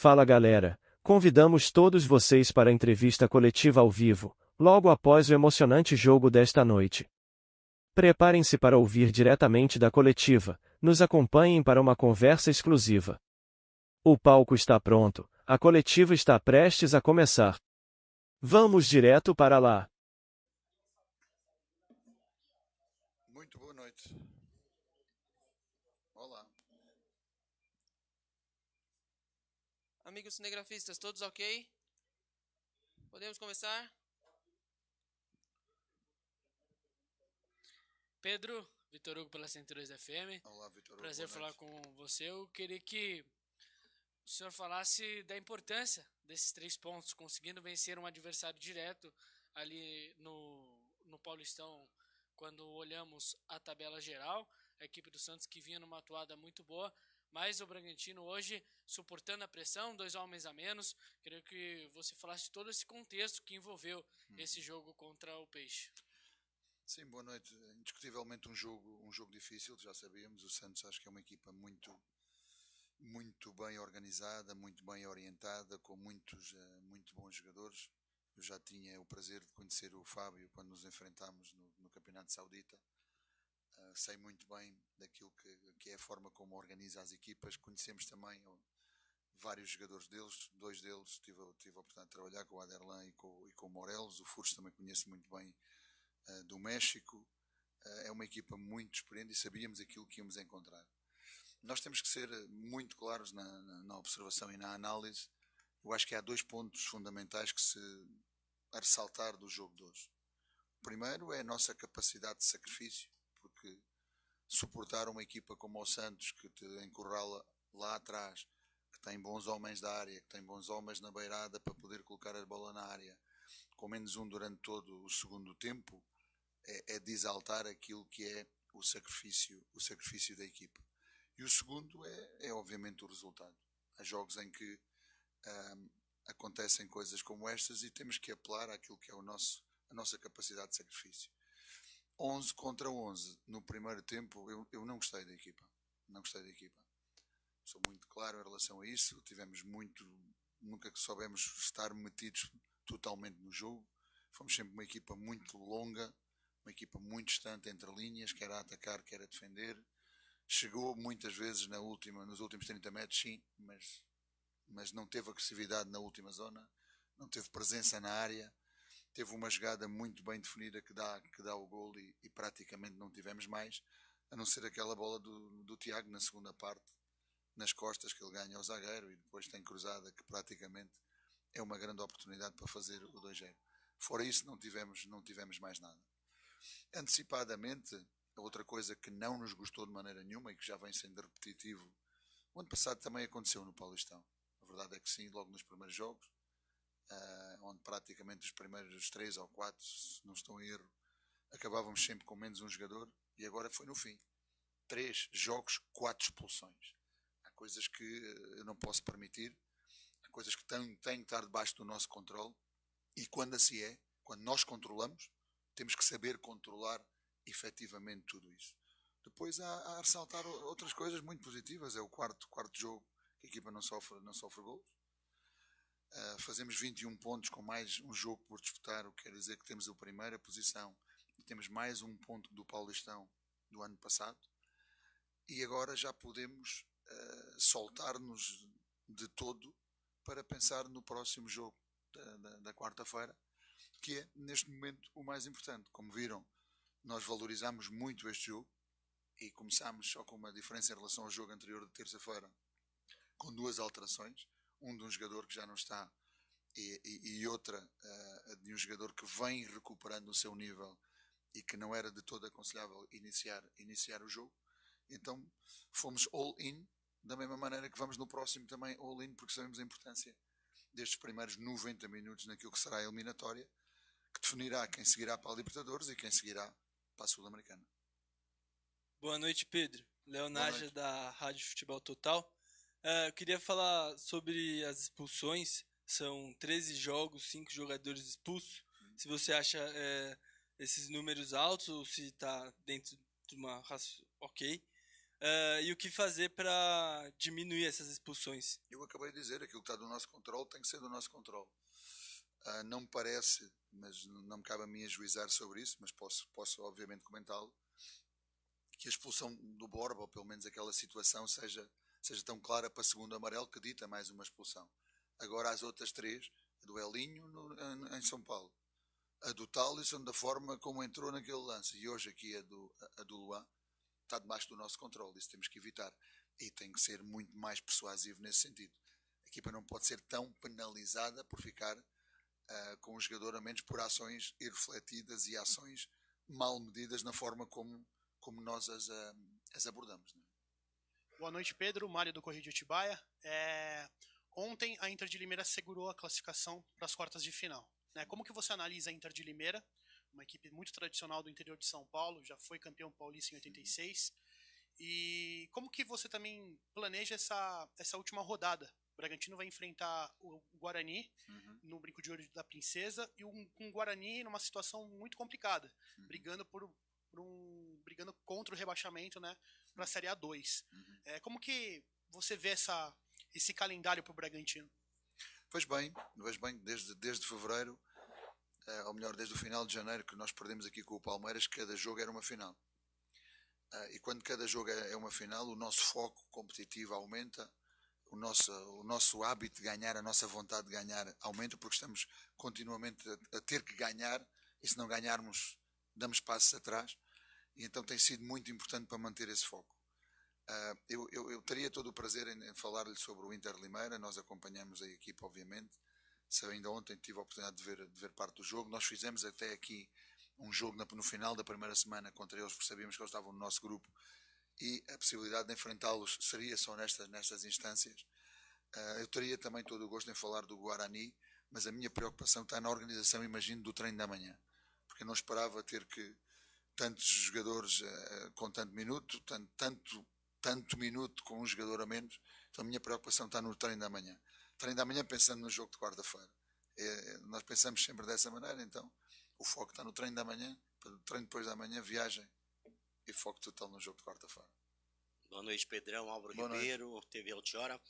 Fala galera, convidamos todos vocês para a entrevista coletiva ao vivo, logo após o emocionante jogo desta noite. Preparem-se para ouvir diretamente da coletiva, nos acompanhem para uma conversa exclusiva. O palco está pronto, a coletiva está prestes a começar. Vamos direto para lá. Muito boa noite. Olá. Amigos cinegrafistas, todos ok? Podemos começar? Pedro, Vitor Hugo pela 102 FM. Olá, Vitor. Prazer falar com você. Eu queria que o senhor falasse da importância desses 3 pontos, conseguindo vencer um adversário direto ali no Paulistão. Quando olhamos a tabela geral, a equipe do Santos que vinha numa atuada muito boa, mas o Bragantino hoje suportando a pressão, 2 homens a menos. Queria que você falasse de todo esse contexto que envolveu esse jogo contra o Peixe. Sim, boa noite. Indiscutivelmente um jogo difícil, já sabíamos. O Santos acho que é uma equipa muito bem organizada, muito bem orientada, com muito bons jogadores. Eu já tinha o prazer de conhecer o Fábio quando nos enfrentámos no Campeonato Saudita. Sei muito bem daquilo que é a forma como organiza as equipas. Conhecemos também vários jogadores deles, 2 deles tive a oportunidade de trabalhar, com o Aderlan e com o Morelos. O Furso também conheço muito bem, do México. É uma equipa muito experiente e sabíamos aquilo que íamos encontrar. Nós temos que ser muito claros na observação e na análise. Eu acho que há 2 pontos fundamentais que se a ressaltar do jogo de hoje. O primeiro é a nossa capacidade de sacrifício, porque suportar uma equipa como o Santos, que te encurrala lá atrás, que tem bons homens da área, que tem bons homens na beirada para poder colocar a bola na área, com menos um durante todo o segundo tempo, é de exaltar aquilo que é o sacrifício da equipa. E o segundo é obviamente o resultado. Há jogos em que acontecem coisas como estas e temos que apelar àquilo que é a nossa capacidade de sacrifício. 11 contra 11 no primeiro tempo, eu não gostei da equipa. Não gostei da equipa. Sou muito claro em relação a isso. Nunca soubemos estar metidos totalmente no jogo. Fomos sempre uma equipa muito longa, uma equipa muito distante entre linhas, quer a atacar, quer a defender. Chegou muitas vezes nos últimos 30 metros, sim, mas não teve agressividade na última zona, não teve presença na área. Teve uma jogada muito bem definida que dá o golo e praticamente não tivemos mais, a não ser aquela bola do Tiago na segunda parte, nas costas, que ele ganha ao zagueiro e depois tem cruzada, que praticamente é uma grande oportunidade para fazer o 2-0. Fora isso, não tivemos mais nada. Antecipadamente, a outra coisa que não nos gostou de maneira nenhuma e que já vem sendo repetitivo, o ano passado também aconteceu no Paulistão. A verdade é que sim, logo nos primeiros jogos, onde praticamente os primeiros 3 ou 4, se não estou em erro, acabávamos sempre com menos um jogador, e agora foi no fim. 3 jogos, 4 expulsões. Há coisas que eu não posso permitir, há coisas que têm que estar debaixo do nosso controle, e quando assim é, quando nós controlamos, temos que saber controlar efetivamente tudo isso. Depois há a ressaltar outras coisas muito positivas. É o quarto jogo que a equipa não sofre golos. Fazemos 21 pontos com mais um jogo por disputar, o que quer dizer que temos a primeira posição e temos mais um ponto do Paulistão do ano passado, e agora já podemos soltar-nos de todo para pensar no próximo jogo da quarta-feira, que é neste momento o mais importante. Como viram, nós valorizamos muito este jogo e começámos só com uma diferença em relação ao jogo anterior de terça-feira, com 2 alterações, um de um jogador que já não está e outra de um jogador que vem recuperando o seu nível e que não era de todo aconselhável iniciar o jogo. Então fomos all in, da mesma maneira que vamos no próximo também all in, porque sabemos a importância destes primeiros 90 minutos naquilo que será a eliminatória, que definirá quem seguirá para a Libertadores e quem seguirá para a Sul-Americana. Boa noite, Pedro. Leonágia da Rádio Futebol Total. Eu queria falar sobre as expulsões. São 13 jogos, 5 jogadores expulsos. Se você acha esses números altos ou se está dentro de uma raça ok. E o que fazer para diminuir essas expulsões? Eu acabei de dizer, aquilo que está do nosso controle tem que ser do nosso controle. Não me parece, mas não me cabe a mim ajuizar sobre isso, mas posso obviamente comentá-lo, que a expulsão do Borba, ou pelo menos aquela situação, seja tão clara para segundo amarelo que dita mais uma expulsão. Agora as outras 3, a do Elinho em São Paulo, a do Talisson da forma como entrou naquele lance, e hoje aqui a do Luan, está debaixo do nosso controle, isso temos que evitar. E tem que ser muito mais persuasivo nesse sentido. A equipa não pode ser tão penalizada por ficar com o jogador a menos por ações irrefletidas e ações mal medidas na forma como nós as abordamos. Né? Boa noite, Pedro. Mário do Correio de Atibaia. Ontem a Inter de Limeira segurou a classificação para as quartas de final. Né? Como que você analisa a Inter de Limeira, uma equipe muito tradicional do interior de São Paulo, já foi campeão paulista em 86, e como que você também planeja essa última rodada? O Bragantino vai enfrentar o Guarani no Brinco de Ouro da Princesa e com o Guarani numa situação muito complicada, brigando brigando contra o rebaixamento, né, para a Série A2. Como que você vê esse calendário para o Bragantino? Vejo bem, desde fevereiro, ou melhor, desde o final de janeiro, que nós perdemos aqui com o Palmeiras, cada jogo era uma final. E quando cada jogo é uma final, o nosso foco competitivo aumenta, o nosso hábito de ganhar, a nossa vontade de ganhar aumenta, porque estamos continuamente a ter que ganhar, e se não ganharmos, damos passos atrás, e então tem sido muito importante para manter esse foco. Eu teria todo o prazer em falar-lhe sobre o Inter Limeira, nós acompanhamos a equipa, obviamente, se ainda ontem tive a oportunidade de ver parte do jogo, nós fizemos até aqui um jogo no final da primeira semana contra eles, porque sabíamos que eles estavam no nosso grupo, e a possibilidade de enfrentá-los seria só nestas instâncias. Eu teria também todo o gosto em falar do Guarani, mas a minha preocupação está na organização, imagino, do treino da manhã, porque eu não esperava ter que tantos jogadores com tanto minuto, tanto minuto com um jogador a menos. Então a minha preocupação está no treino da manhã. Treino da manhã pensando no jogo de quarta-feira. Nós pensamos sempre dessa maneira, então o foco está no treino da manhã, treino depois da manhã, viagem e foco total no jogo de quarta-feira. Boa noite, Pedrão, Álvaro Ribeiro, TV Altiora.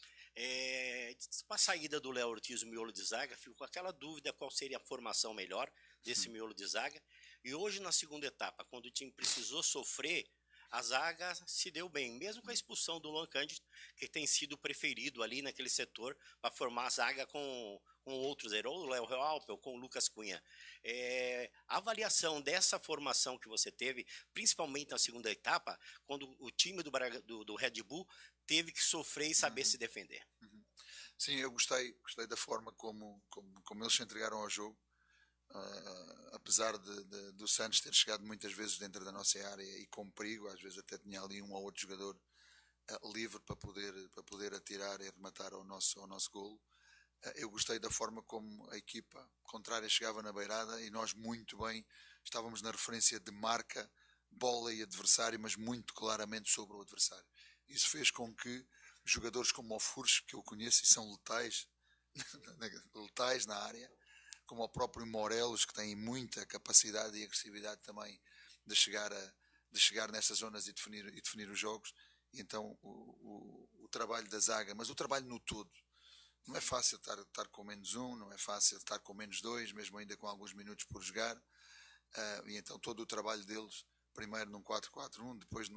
Com a saída do Léo Ortiz, o miolo de zaga, fico com aquela dúvida qual seria a formação melhor desse miolo de zaga. E hoje, na segunda etapa, quando o time precisou sofrer, a zaga se deu bem, mesmo com a expulsão do Luan Cândido, que tem sido preferido ali naquele setor para formar a zaga com outros heróis, o Léo Alpel, com o Lucas Cunha. A avaliação dessa formação que você teve, principalmente na segunda etapa, quando o time do Red Bull teve que sofrer e saber se defender. Sim, eu gostei da forma como eles se entregaram ao jogo. Apesar do Santos ter chegado muitas vezes dentro da nossa área e com perigo, às vezes até tinha ali um ou outro jogador livre para poder atirar e rematar ao nosso golo. Eu gostei da forma como a equipa contrária chegava na beirada e nós muito bem estávamos na referência de marca, bola e adversário, mas muito claramente sobre o adversário. Isso fez com que jogadores como o Fures, que eu conheço e são letais na área, como o próprio Morelos, que tem muita capacidade e agressividade também de chegar nessas zonas e definir os jogos. E então o trabalho da zaga, mas o trabalho no todo, não é fácil estar com -1, não é fácil estar com -2, mesmo ainda com alguns minutos por jogar. E então todo o trabalho deles, primeiro num 4-4-1, depois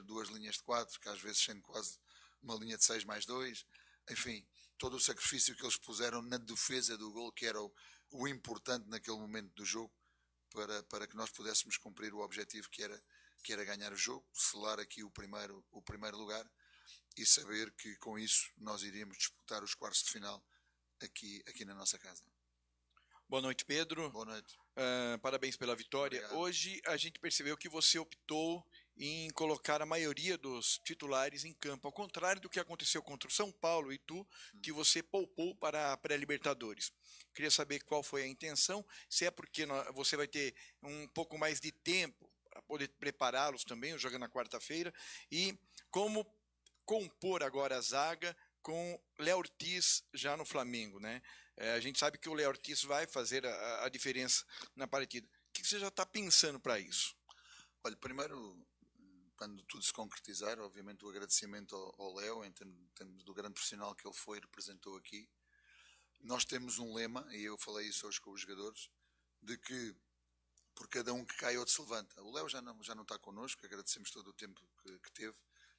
duas linhas de 4, que às vezes sendo quase uma linha de 6+2, enfim, todo o sacrifício que eles puseram na defesa do gol, que era o importante naquele momento do jogo, para que nós pudéssemos cumprir o objetivo que era ganhar o jogo, selar aqui o primeiro lugar e saber que com isso nós iríamos disputar os quartos de final aqui na nossa casa. Boa noite, Pedro. Boa noite. Parabéns pela vitória. Obrigado. Hoje a gente percebeu que você optou em colocar a maioria dos titulares em campo, ao contrário do que aconteceu contra o São Paulo e Itu, que você poupou para a pré-Libertadores. Queria saber qual foi a intenção, se é porque você vai ter um pouco mais de tempo para poder prepará-los também, jogando na quarta-feira, e como compor agora a zaga com Léo Ortiz já no Flamengo, né? A gente sabe que o Léo Ortiz vai fazer a diferença na partida. O que você já está pensando para isso? Olha, primeiro, quando tudo se concretizar, obviamente o agradecimento ao Léo, em termos do grande profissional que ele foi e representou aqui. Nós temos um lema, e eu falei isso hoje com os jogadores, de que por cada um que cai, outro se levanta. O Léo já não está connosco, agradecemos todo o tempo que teve,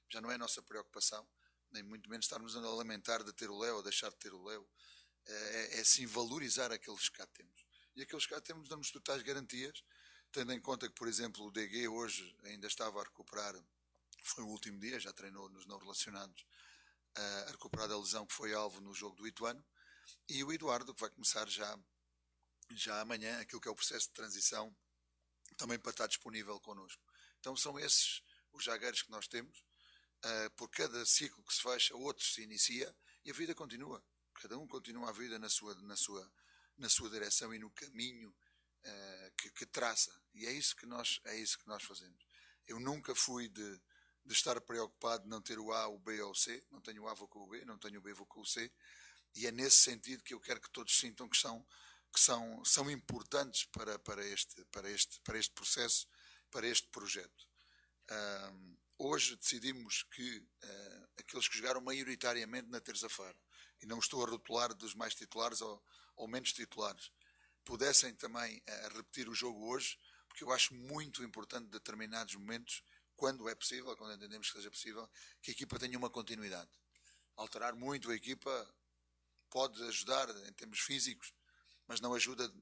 já não é a nossa preocupação, nem muito menos estarmos a lamentar de ter o Léo ou deixar de ter o Léo. É sim valorizar aqueles que cá temos. E aqueles que cá temos dão-nos totais garantias, tendo em conta que, por exemplo, o DG hoje ainda estava a recuperar, foi o último dia, já treinou nos não relacionados, a recuperar da lesão que foi alvo no jogo do Ituano, e o Eduardo, que vai começar já amanhã, aquilo que é o processo de transição, também para estar disponível connosco. Então são esses os zagueiros que nós temos. Por cada ciclo que se fecha, outro se inicia e a vida continua. Cada um continua a vida na sua direção e no caminho que traça. E é isso que nós fazemos. Eu nunca fui de estar preocupado de não ter o A, o B ou o C. Não tenho o A, vou com o B, não tenho o B, vou com o C. E é nesse sentido que eu quero que todos sintam que são importantes para este processo, para este projeto. Hoje decidimos que aqueles que jogaram maioritariamente na terça-feira, e não estou a rotular dos mais titulares ou menos titulares, pudessem também repetir o jogo hoje, porque eu acho muito importante, em determinados momentos, quando é possível, quando entendemos que seja possível, que a equipa tenha uma continuidade. Alterar muito a equipa pode ajudar em termos físicos, mas não ajuda de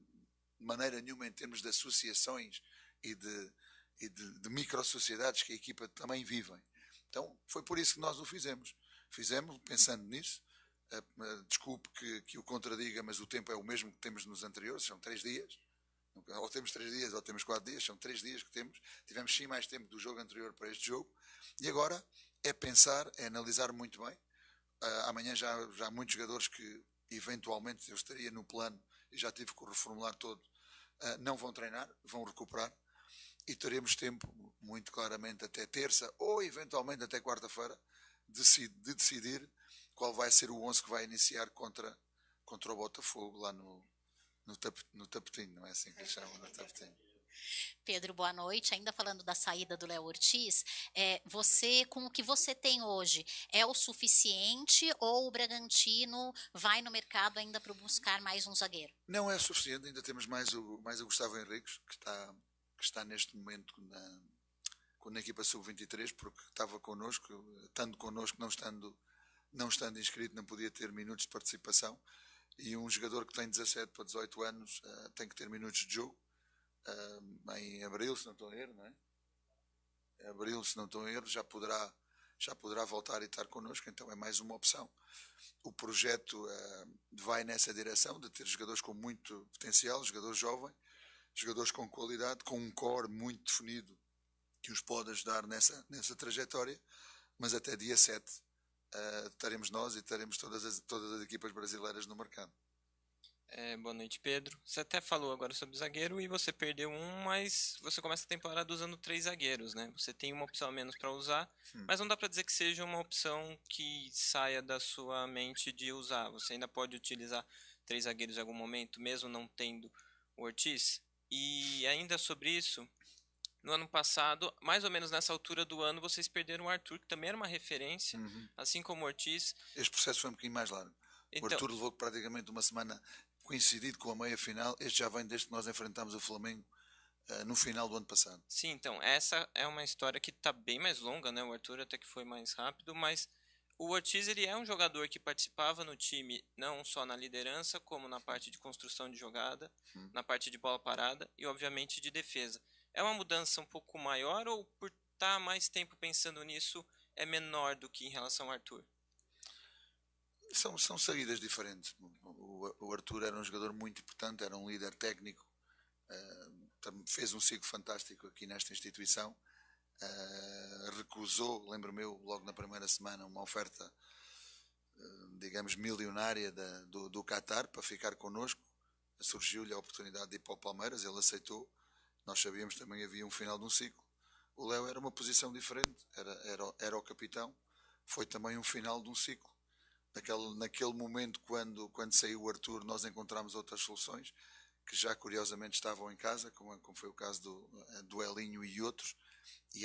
maneira nenhuma em termos de associações e de micro-sociedades que a equipa também vivem. Então, foi por isso que nós o fizemos. Fizemos pensando nisso. Desculpe que o contradiga, mas o tempo é o mesmo que temos nos anteriores, são 3 dias. Ou temos 3 dias ou temos 4 dias, são 3 dias que temos. Tivemos sim mais tempo do jogo anterior para este jogo. E agora é pensar, é analisar muito bem. Amanhã já há muitos jogadores que eventualmente eu estaria no plano e já tive que o reformular todo. Não vão treinar, vão recuperar. E teremos tempo, muito claramente, até terça ou eventualmente até quarta-feira, de decidir qual vai ser o 11 que vai iniciar contra o Botafogo lá no Tapetinho, não é assim que eles chamam, no Tapetinho. Pedro, boa noite. Ainda falando da saída do Léo Ortiz, você, com o que você tem hoje, é o suficiente ou o Bragantino vai no mercado ainda para buscar mais um zagueiro? Não é suficiente, ainda temos mais o Gustavo Henriques, que está neste momento na equipa sub-23, porque estava connosco, estando connosco, não estando inscrito, não podia ter minutos de participação, e um jogador que tem 17 para 18 anos tem que ter minutos de jogo, em abril, se não estou a erro, não é? Em abril, se não estou a erro, já poderá voltar e estar connosco, então é mais uma opção. O projeto vai nessa direção, de ter jogadores com muito potencial, jogadores jovens, jogadores com qualidade, com um core muito definido que os pode ajudar nessa trajetória, mas até dia 7 estaremos nós e teremos todas as equipas brasileiras no mercado. Boa noite, Pedro. Você até falou agora sobre zagueiro e você perdeu mas você começa a temporada usando 3 zagueiros, né? Você tem uma opção a menos para usar, mas não dá para dizer que seja uma opção que saia da sua mente de usar. Você ainda pode utilizar 3 zagueiros em algum momento, mesmo não tendo o Ortiz. E ainda sobre isso, no ano passado, mais ou menos nessa altura do ano, vocês perderam o Arthur, que também era uma referência, assim como o Ortiz. Este processo foi um bocadinho mais largo. Então, o Arthur levou praticamente uma semana coincidido com a meia-final. Este já vem desde que nós enfrentámos o Flamengo no final do ano passado. Sim, então, essa é uma história que está bem mais longa, né? O Arthur até que foi mais rápido, mas o Ortiz, ele é um jogador que participava no time não só na liderança, como na parte de construção de jogada, na parte de bola parada e, obviamente, de defesa. É uma mudança um pouco maior ou, por estar mais tempo pensando nisso, é menor do que em relação ao Arthur? São saídas diferentes. O Arthur era um jogador muito importante, era um líder técnico, fez um ciclo fantástico aqui nesta instituição, recusou, lembro-me eu, logo na primeira semana, uma oferta, digamos, milionária do Qatar para ficar connosco. Surgiu-lhe a oportunidade de ir para o Palmeiras, ele aceitou. Nós sabíamos também que havia um final de um ciclo. O Léo era uma posição diferente, era o capitão, foi também um final de um ciclo. Naquele momento, quando saiu o Arthur, nós encontramos outras soluções que já curiosamente estavam em casa, como foi o caso do Elinho e outros,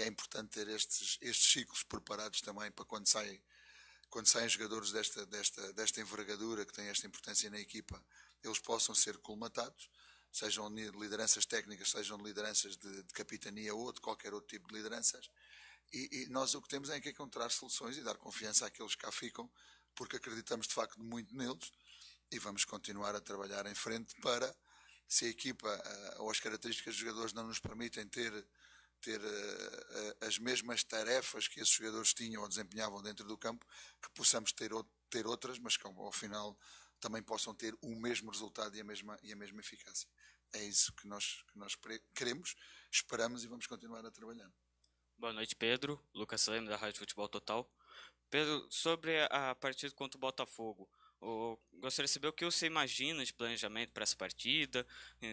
é importante ter estes ciclos preparados também para quando saem jogadores desta envergadura, que têm esta importância na equipa, eles possam ser colmatados, sejam lideranças técnicas, sejam lideranças de capitania ou de qualquer outro tipo de lideranças. E nós o que temos é que encontrar soluções e dar confiança àqueles que cá ficam, porque acreditamos de facto muito neles e vamos continuar a trabalhar em frente para, se a equipa ou as características dos jogadores não nos permitem ter as mesmas tarefas que esses jogadores tinham ou desempenhavam dentro do campo, que possamos ter outras, mas que ao final também possam ter o mesmo resultado e a mesma eficácia. É isso que nós queremos, esperamos e vamos continuar a trabalhar. Boa noite, Pedro. Lucas Leme, da Rádio Futebol Total. Pedro, sobre a partida contra o Botafogo, gostaria de saber o que você imagina de planejamento para essa partida,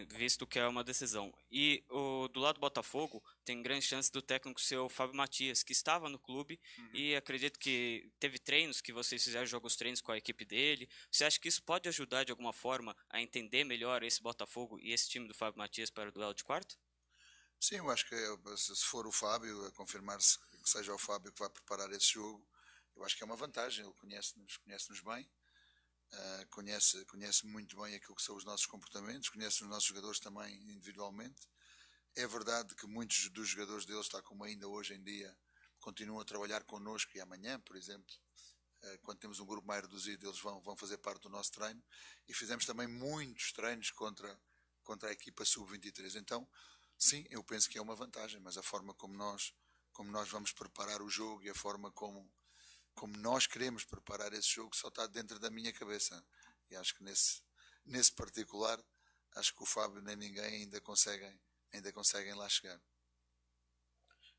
visto que é uma decisão. E do lado do Botafogo, tem grande chance do técnico ser o Fábio Matias, que estava no clube, e acredito que teve treinos, que vocês fizeram jogos treinos com a equipe dele. Você acha que isso pode ajudar de alguma forma a entender melhor esse Botafogo e esse time do Fábio Matias para o duelo de quarto? Sim, eu acho que se for o Fábio, a confirmar-se que seja o Fábio que vai preparar esse jogo, eu acho que é uma vantagem. Ele conhece-nos bem, conhece muito bem aquilo que são os nossos comportamentos, conhece os nossos jogadores também individualmente. É verdade que muitos dos jogadores deles, tal como ainda hoje em dia, continuam a trabalhar connosco, e amanhã, por exemplo, quando temos um grupo mais reduzido, eles vão fazer parte do nosso treino, e fizemos também muitos treinos contra a equipa sub-23. Então, sim, eu penso que é uma vantagem, mas a forma como nós vamos preparar o jogo e a forma como nós queremos preparar esse jogo só está dentro da minha cabeça. E acho que nesse particular, acho que o Fábio nem ninguém ainda conseguem lá chegar.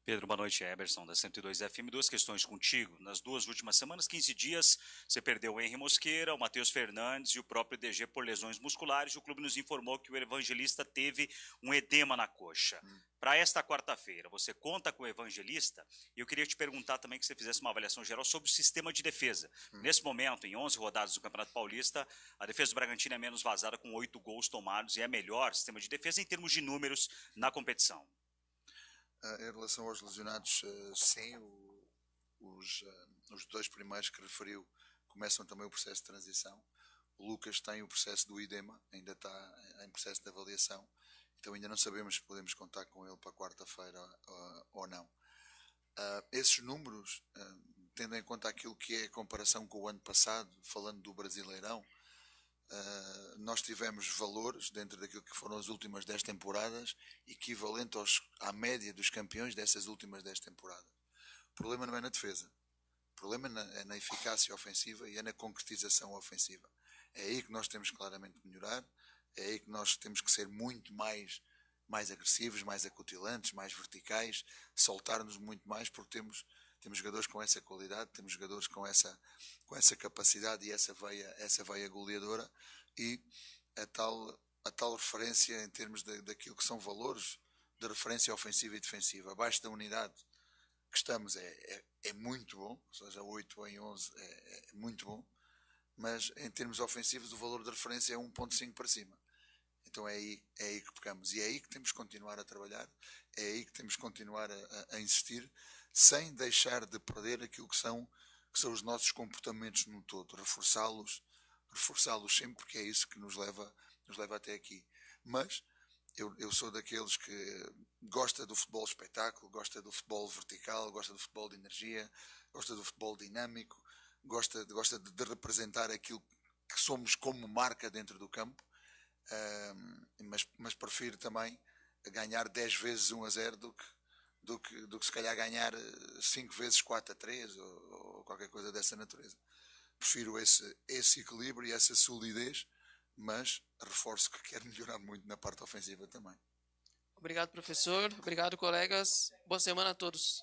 Pedro, boa noite, Eberson, da 102 FM. Duas questões contigo. Nas 2 últimas semanas, 15 dias, você perdeu o Henry Mosqueira, o Matheus Fernandes e o próprio DG por lesões musculares. O clube nos informou que o Evangelista teve um edema na coxa. Para esta quarta-feira, você conta com o Evangelista? E eu queria te perguntar também que você fizesse uma avaliação geral sobre o sistema de defesa. Nesse momento, em 11 rodadas do Campeonato Paulista, a defesa do Bragantino é menos vazada, com 8 gols tomados, e é melhor sistema de defesa em termos de números na competição. Em relação aos lesionados, sim, os 2 primeiros que referiu começam também o processo de transição. O Lucas tem o processo do edema, ainda está em processo de avaliação, então ainda não sabemos se podemos contar com ele para quarta-feira ou não. Esses números, tendo em conta aquilo que é a comparação com o ano passado, falando do Brasileirão, nós tivemos valores dentro daquilo que foram as últimas 10 temporadas equivalente à média dos campeões dessas últimas 10 temporadas. O problema não é na defesa, o problema é na eficácia ofensiva e é na concretização ofensiva. É aí que nós temos claramente que melhorar, é aí que nós temos que ser muito mais agressivos, mais acutilantes, mais verticais, soltar-nos muito mais, porque temos jogadores com essa qualidade, temos jogadores com essa capacidade e essa veia goleadora, e a tal referência em termos daquilo que são valores de referência ofensiva e defensiva, abaixo da unidade que estamos é muito bom, ou seja, 8 em 11 é muito bom, mas em termos ofensivos o valor de referência é 1.5 para cima. Então é aí que pecamos, e é aí que temos que continuar a trabalhar, é aí que temos que continuar a insistir, sem deixar de perder aquilo que são os nossos comportamentos no todo, reforçá-los sempre, porque é isso que nos leva até aqui. Mas eu sou daqueles que gosta do futebol espetáculo, gosta do futebol vertical, gosta do futebol de energia, gosta do futebol dinâmico, gosta de representar aquilo que somos como marca dentro do campo, mas prefiro também ganhar 10 vezes 1-0 do que se calhar ganhar 5 vezes 4-3 ou qualquer coisa dessa natureza. Prefiro esse equilíbrio e essa solidez, mas reforço que quero melhorar muito na parte ofensiva também. Obrigado, professor. Obrigado, colegas. Boa semana a todos.